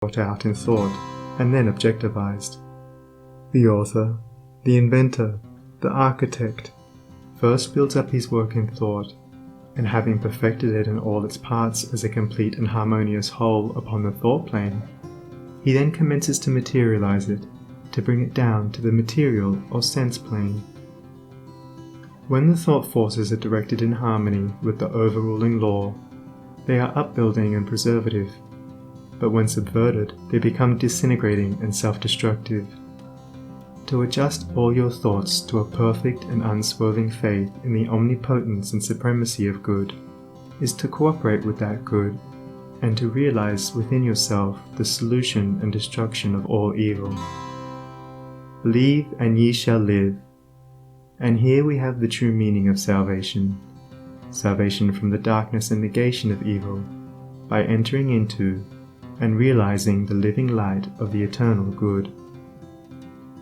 brought out in thought and then objectivized. The author, the inventor, the architect, first builds up his work in thought, and having perfected it in all its parts as a complete and harmonious whole upon the thought plane, he then commences to materialize it, to bring it down to the material or sense plane. When the thought forces are directed in harmony with the overruling law, they are upbuilding and preservative, but when subverted, they become disintegrating and self-destructive. To adjust all your thoughts to a perfect and unswerving faith in the omnipotence and supremacy of good is to cooperate with that good and to realize within yourself the solution and destruction of all evil. Believe and ye shall live. And here we have the true meaning of salvation. Salvation from the darkness and negation of evil by entering into and realizing the living light of the eternal good.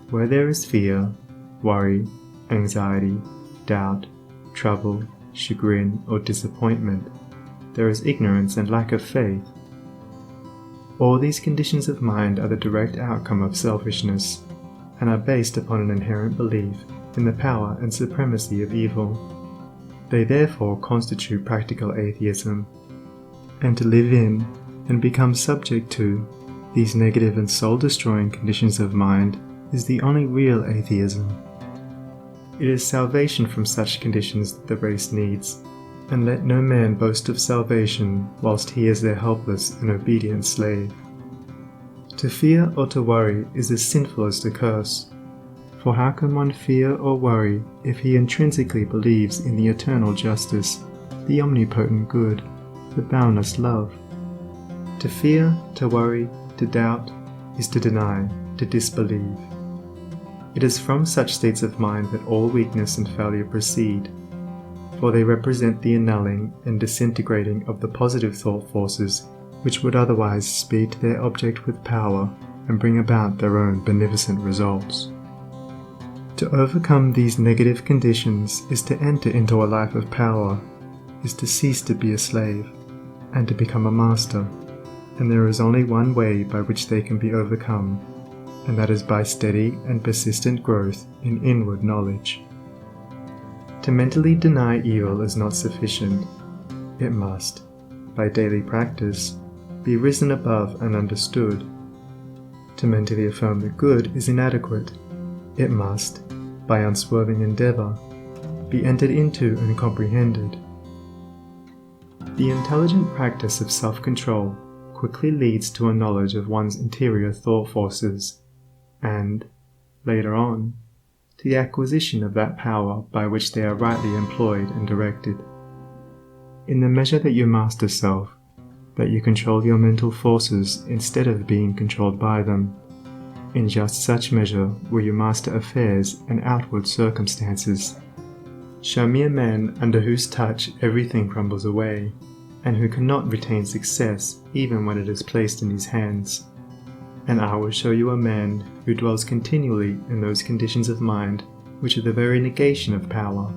Where there is fear, worry, anxiety, doubt, trouble, chagrin, or disappointment, there is ignorance and lack of faith. All these conditions of mind are the direct outcome of selfishness and are based upon an inherent belief in the power and supremacy of evil. They therefore constitute practical atheism, and to live in and become subject to these negative and soul-destroying conditions of mind is the only real atheism. It is salvation from such conditions that the race needs, and let no man boast of salvation whilst he is their helpless and obedient slave. To fear or to worry is as sinful as to curse, for how can one fear or worry if he intrinsically believes in the eternal justice, the omnipotent good, the boundless love? To fear, to worry, to doubt, is to deny, to disbelieve. It is from such states of mind that all weakness and failure proceed, for they represent the annulling and disintegrating of the positive thought forces which would otherwise speed to their object with power and bring about their own beneficent results. To overcome these negative conditions is to enter into a life of power, is to cease to be a slave, and to become a master, and there is only one way by which they can be overcome, and that is by steady and persistent growth in inward knowledge. To mentally deny evil is not sufficient. It must, by daily practice, be risen above and understood. To mentally affirm the good is inadequate. It must, by unswerving endeavor, be entered into and comprehended. The intelligent practice of self-control quickly leads to a knowledge of one's interior thought forces, and, later on, to the acquisition of that power by which they are rightly employed and directed. In the measure that you master self, that you control your mental forces instead of being controlled by them, in just such measure will you master affairs and outward circumstances. Show me a man under whose touch everything crumbles away, and who cannot retain success even when it is placed in his hands, and I will show you a man who dwells continually in those conditions of mind which are the very negation of power.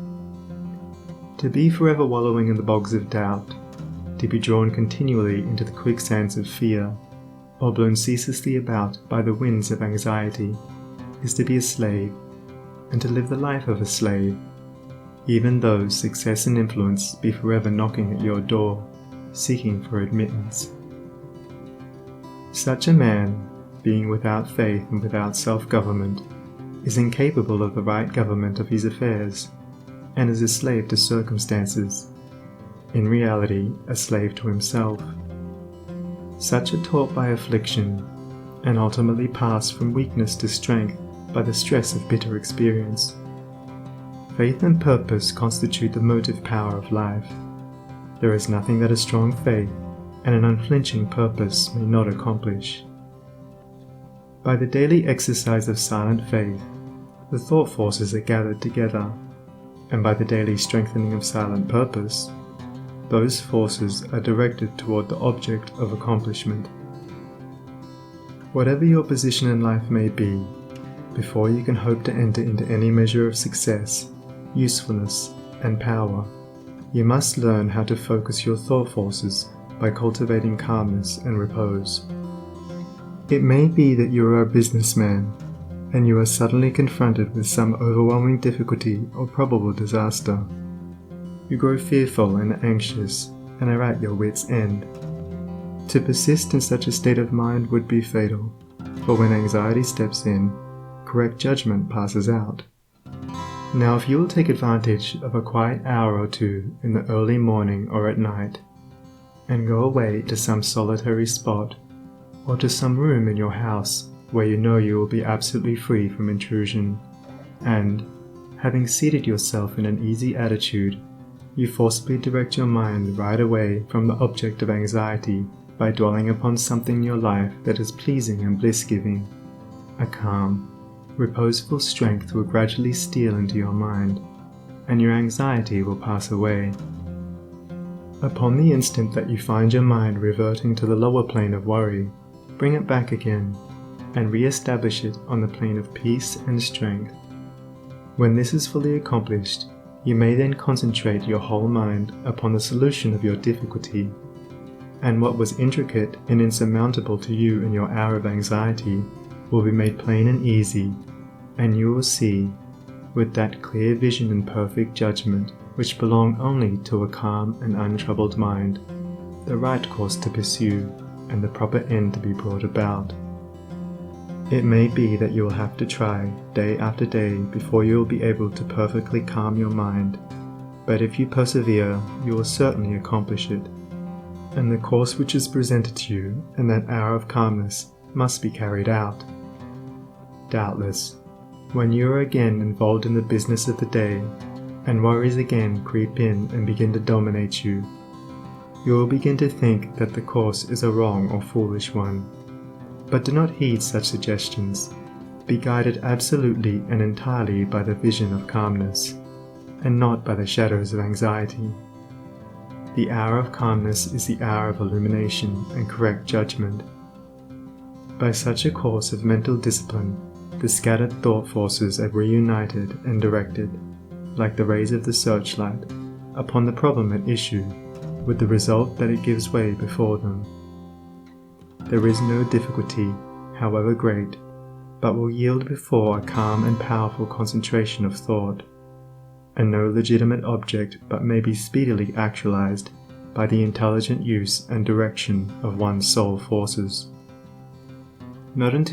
To be forever wallowing in the bogs of doubt, to be drawn continually into the quicksands of fear, or blown ceaselessly about by the winds of anxiety, is to be a slave, and to live the life of a slave, even though success and influence be forever knocking at your door, seeking for admittance. Such a man, being without faith and without self-government, is incapable of the right government of his affairs, and is a slave to circumstances, in reality a slave to himself. Such are taught by affliction, and ultimately pass from weakness to strength by the stress of bitter experience. Faith and purpose constitute the motive power of life. There is nothing that a strong faith and an unflinching purpose may not accomplish. By the daily exercise of silent faith, the thought forces are gathered together, and by the daily strengthening of silent purpose, those forces are directed toward the object of accomplishment. Whatever your position in life may be, before you can hope to enter into any measure of success, usefulness, and power, you must learn how to focus your thought forces by cultivating calmness and repose. It may be that you are a businessman, and you are suddenly confronted with some overwhelming difficulty or probable disaster. You grow fearful and anxious, and are at your wit's end. To persist in such a state of mind would be fatal, for when anxiety steps in, correct judgment passes out. Now if you will take advantage of a quiet hour or two in the early morning or at night, and go away to some solitary spot, or to some room in your house where you know you will be absolutely free from intrusion, and, having seated yourself in an easy attitude, you forcibly direct your mind right away from the object of anxiety by dwelling upon something in your life that is pleasing and bliss-giving, a calm, reposeful strength will gradually steal into your mind, and your anxiety will pass away. Upon the instant that you find your mind reverting to the lower plane of worry, bring it back again, and re-establish it on the plane of peace and strength. When this is fully accomplished, you may then concentrate your whole mind upon the solution of your difficulty, and what was intricate and insurmountable to you in your hour of anxiety will be made plain and easy, and you will see, with that clear vision and perfect judgment which belong only to a calm and untroubled mind, the right course to pursue and the proper end to be brought about. It may be that you will have to try day after day before you will be able to perfectly calm your mind, but if you persevere, you will certainly accomplish it, and the course which is presented to you in that hour of calmness must be carried out. Doubtless, when you are again involved in the business of the day, and worries again creep in and begin to dominate you, you will begin to think that the course is a wrong or foolish one. But do not heed such suggestions. Be guided absolutely and entirely by the vision of calmness, and not by the shadows of anxiety. The hour of calmness is the hour of illumination and correct judgment. By such a course of mental discipline, the scattered thought forces are reunited and directed, like the rays of the searchlight, upon the problem at issue, with the result that it gives way before them. There is no difficulty, however great, but will yield before a calm and powerful concentration of thought, and no legitimate object but may be speedily actualized by the intelligent use and direction of one's soul forces. Not until